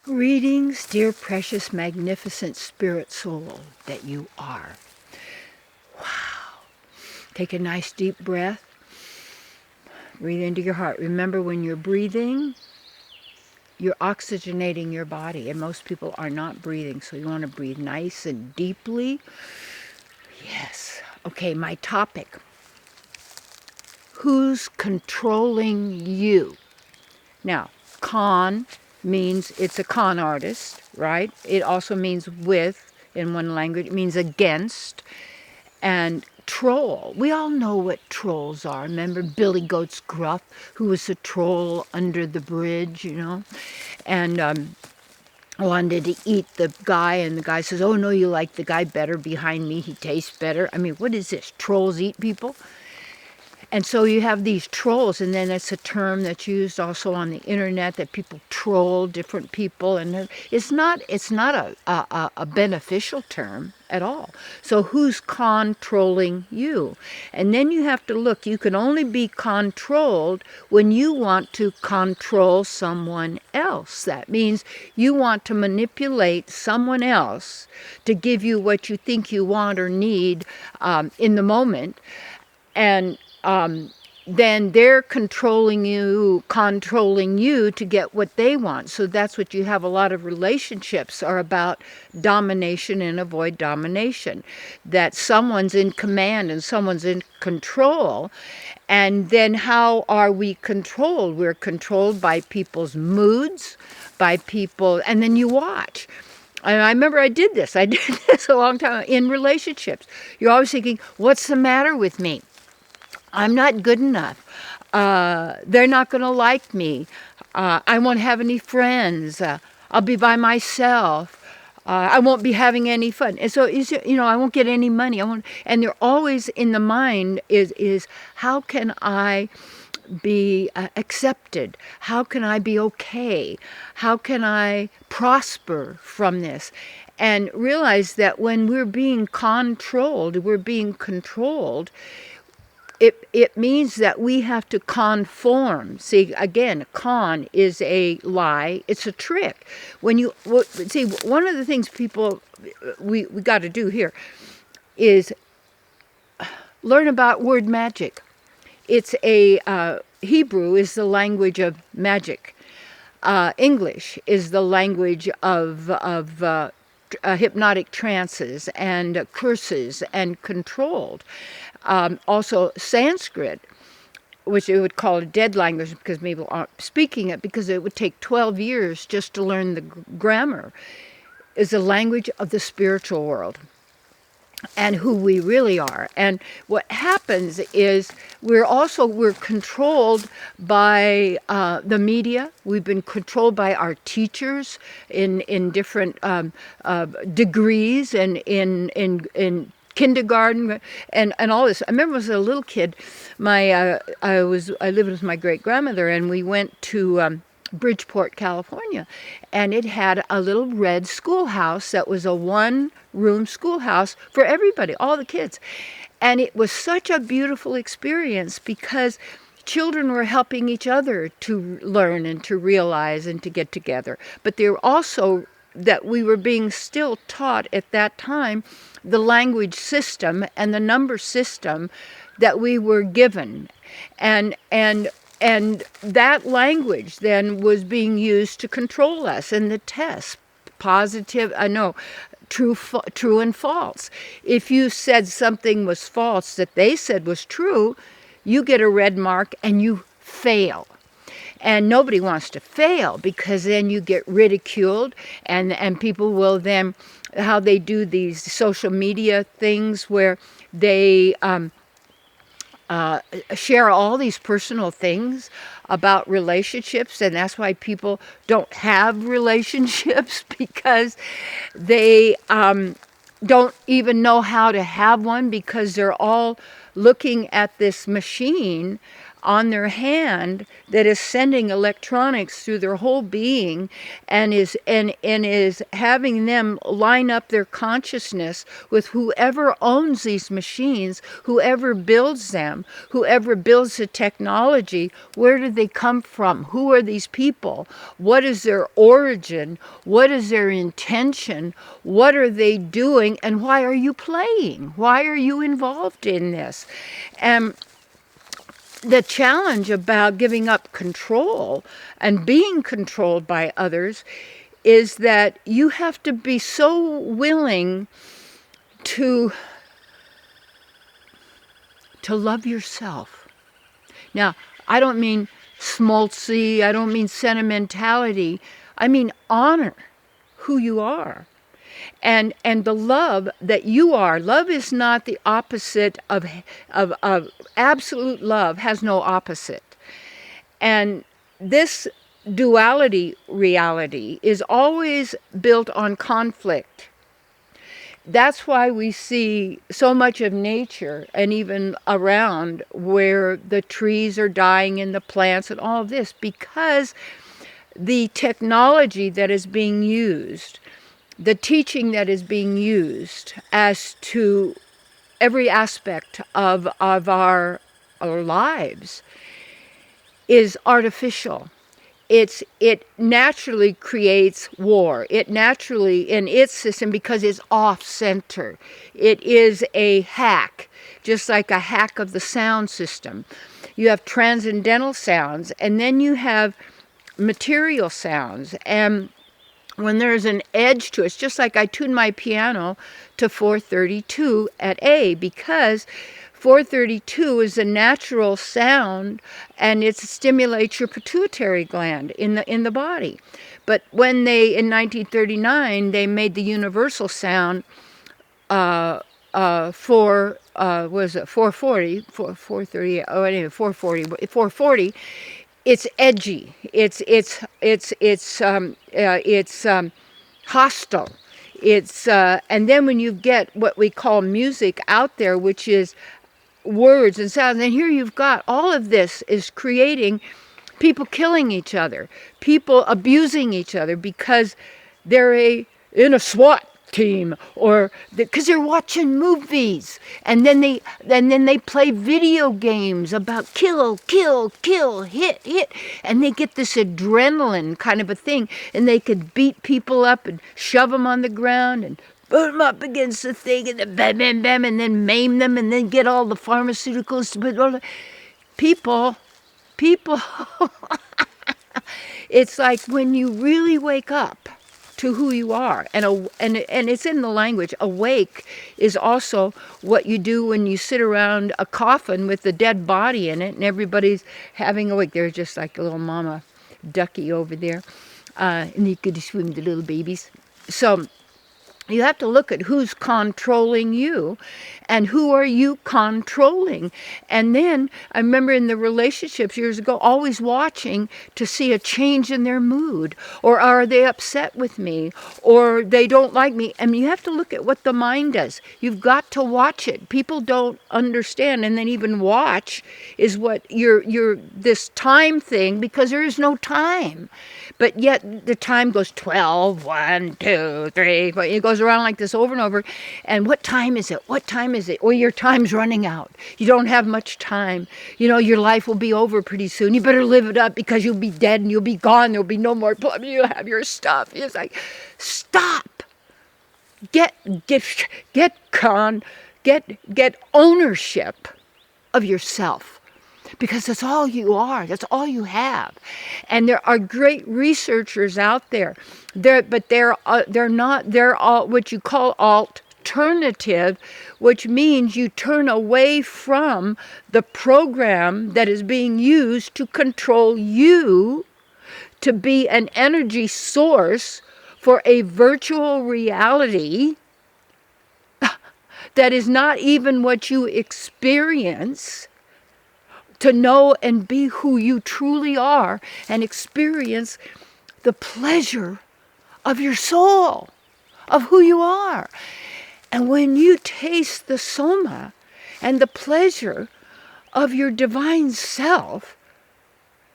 Greetings, dear precious, magnificent spirit soul that you are. Wow. Take a nice deep breath. Breathe into your heart. Remember, when you're breathing, you're oxygenating your body, and most people are not breathing, so you want to breathe nice and deeply. Yes. Okay, my topic. Who's controlling you? Now, con means it's a con artist, right? It also means with in one language. It means against. And troll. We all know what trolls are. Remember Billy Goat's Gruff, who was a troll under the bridge, and wanted to eat the guy, and the guy says, oh, no, you like the guy better behind me. He tastes better. I mean, what is this? Trolls eat people? And so you have these trolls, and then it's a term that's used also on the internet, that people troll different people, and it's not a beneficial term at all. So who's controlling you? And then you have to look. You can only be controlled when you want to control someone else. That means you want to manipulate someone else to give you what you think you want or need in the moment, and then they're controlling you to get what they want. So that's what you have. A lot of relationships are about domination and avoid domination. That someone's in command and someone's in control. And then how are we controlled? We're controlled by people's moods, by people, and then you watch. And I remember I did this a long time in relationships. You're always thinking, what's the matter with me? I'm not good enough. They're not going to like me. I won't have any friends. I'll be by myself. I won't be having any fun. And so, I won't get any money. And they're always in the mind is how can I be accepted? How can I be okay? How can I prosper from this? And realize that when we're being controlled, it means that we have to conform. See, again, con is a lie. It's a trick. One of the things we got to do here is learn about word magic. It's Hebrew is the language of magic. English is the language of hypnotic trances and curses and controlled. Also Sanskrit, which they would call a dead language because people aren't speaking it, because it would take 12 years just to learn the grammar, is a language of the spiritual world and who we really are. And what happens is we're controlled by the media. We've been controlled by our teachers in different degrees and in kindergarten and all this. I remember as a little kid, I lived with my great grandmother, and we went to Bridgeport, California, and it had a little red schoolhouse that was a one-room schoolhouse for everybody, all the kids. And it was such a beautiful experience because children were helping each other to learn and to realize and to get together. But they were also that we were being still taught at that time the language system and the number system that we were given. And that language then was being used to control us. And the tests, true and false. If you said something was false that they said was true, you get a red mark and you fail. And nobody wants to fail, because then you get ridiculed, and people will then, how they do these social media things where they share all these personal things about relationships, and that's why people don't have relationships, because they don't even know how to have one, because they're all looking at this machine on their hand that is sending electronics through their whole being and is having them line up their consciousness with whoever owns these machines, whoever builds them, whoever builds the technology. Where did they come from? Who are these people? What is their origin? What is their intention? What are they doing? And why are you playing? Why are you involved in this? And the challenge about giving up control and being controlled by others is that you have to be so willing to love yourself. Now, I don't mean schmaltzy, I don't mean sentimentality, I mean honor who you are. And the love that you are. Love is not the opposite of absolute love has no opposite. And this duality reality is always built on conflict. That's why we see so much of nature and even around where the trees are dying and the plants and all of this, because the technology that is being used, the teaching that is being used as to every aspect of our lives is artificial. It naturally creates war. It naturally, in its system, because it's off-center. It is a hack, just like a hack of the sound system. You have transcendental sounds, and then you have material sounds. And when there's an edge to it, it's just like I tune my piano to 432 at A, because 432 is a natural sound and it stimulates your pituitary gland in the body. But when they, in 1939, they made the universal sound for was it 440, 430, oh anyway, 440, it's edgy. It's hostile. It's and then when you get what we call music out there, which is words and sounds, and here you've got all of this is creating people killing each other, people abusing each other because they're in a SWAT team, or because they're watching movies, and then they play video games about kill, hit, and they get this adrenaline kind of a thing, and they could beat people up and shove them on the ground and put them up against the thing, and then bam, and then maim them, and then get all the pharmaceuticals to put all the people. It's like when you really wake up to who you are, and it's in the language. Awake is also what you do when you sit around a coffin with a dead body in it, and everybody's having a wake. There's just like a little mama ducky over there, and you could swim the little babies. So you have to look at who's controlling you and who are you controlling. And then I remember in the relationships years ago, always watching to see a change in their mood, or are they upset with me, or they don't like me. And you have to look at what the mind does. You've got to watch it. People don't understand. And then even watch is what you're this time thing, because there is no time. But yet the time goes 12, 1, 2, 3, 4. It goes around like this over and over. And what time is it? What time is it? Well, your time's running out. You don't have much time. You know, your life will be over pretty soon. You better live it up, because you'll be dead and you'll be gone. There'll be no more plumbing. You'll have your stuff. It's like, stop. Get ownership of yourself. Because that's all you are. That's all you have. And there are great researchers out there. They're all what you call alternative, which means you turn away from the program that is being used to control you, to be an energy source for a virtual reality that is not even what you experience, to know and be who you truly are and experience the pleasure of your soul, of who you are. And when you taste the soma and the pleasure of your divine self,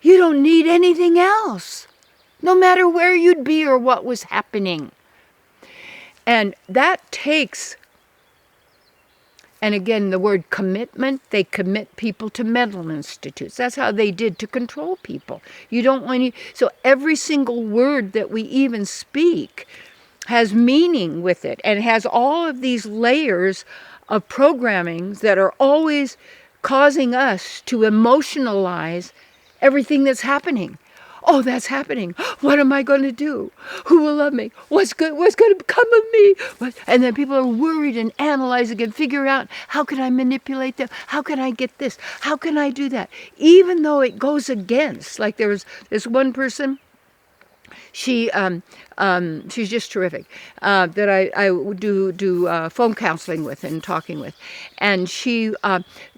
you don't need anything else, no matter where you'd be or what was happening. And that takes, and again, the word commitment, they commit people to mental institutes. That's how they did to control people. You don't want to, so every single word that we even speak has meaning with it and has all of these layers of programming that are always causing us to emotionalize everything that's happening. Oh, that's happening. What am I going to do? Who will love me? What's going to become of me? And then people are worried and analyzing and figure out, how can I manipulate them? How can I get this? How can I do that? Even though it goes against, like there was this one person, she's just terrific, that I do phone counseling with and talking with. And she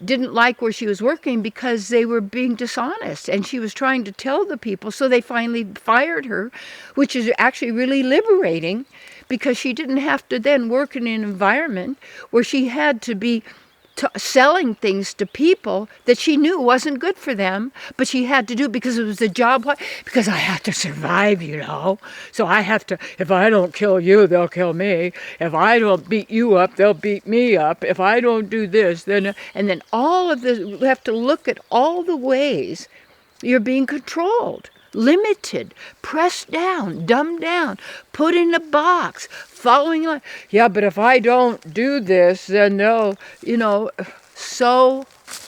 didn't like where she was working because they were being dishonest. And she was trying to tell the people, so they finally fired her, which is actually really liberating because she didn't have to then work in an environment where she had to be selling things to people that she knew wasn't good for them, but she had to do it because it was a job. Because I have to survive, you know. So I have to, if I don't kill you, they'll kill me. If I don't beat you up, they'll beat me up. If I don't do this, then, and then all of this, we have to look at all the ways you're being controlled, limited, pressed down, dumbed down, put in a box, following like, yeah, but if I don't do this, then they'll, you know, so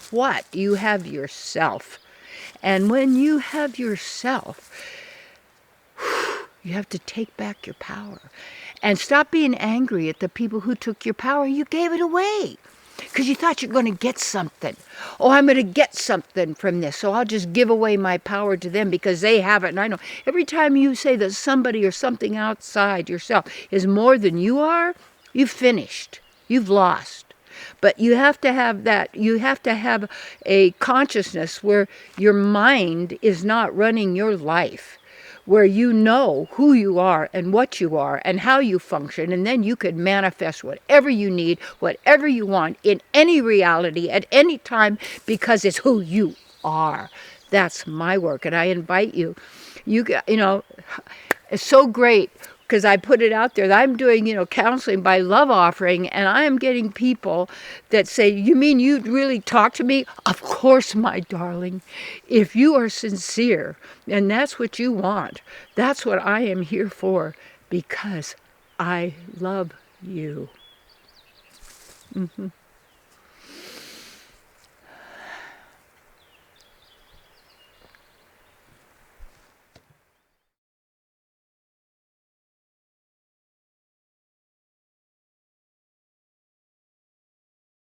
what? You have yourself. And when you have yourself, you have to take back your power. And stop being angry at the people who took your power. You gave it away because you thought you're going to get something. Oh, I'm going to get something from this, so I'll just give away my power to them because they have it and I know. Every time you say that somebody or something outside yourself is more than you are, you've finished. You've lost. But you have to have that, you have to have a consciousness where your mind is not running your life, where you know who you are and what you are and how you function, and then you could manifest whatever you need, whatever you want, in any reality, at any time, because it's who you are. That's my work, and I invite you. You know, it's so great, because I put it out there that I'm doing, you know, counseling by love offering, and I am getting people that say, you mean you'd really talk to me? Of course, my darling. If you are sincere, and that's what you want, that's what I am here for, because I love you. Mm-hmm.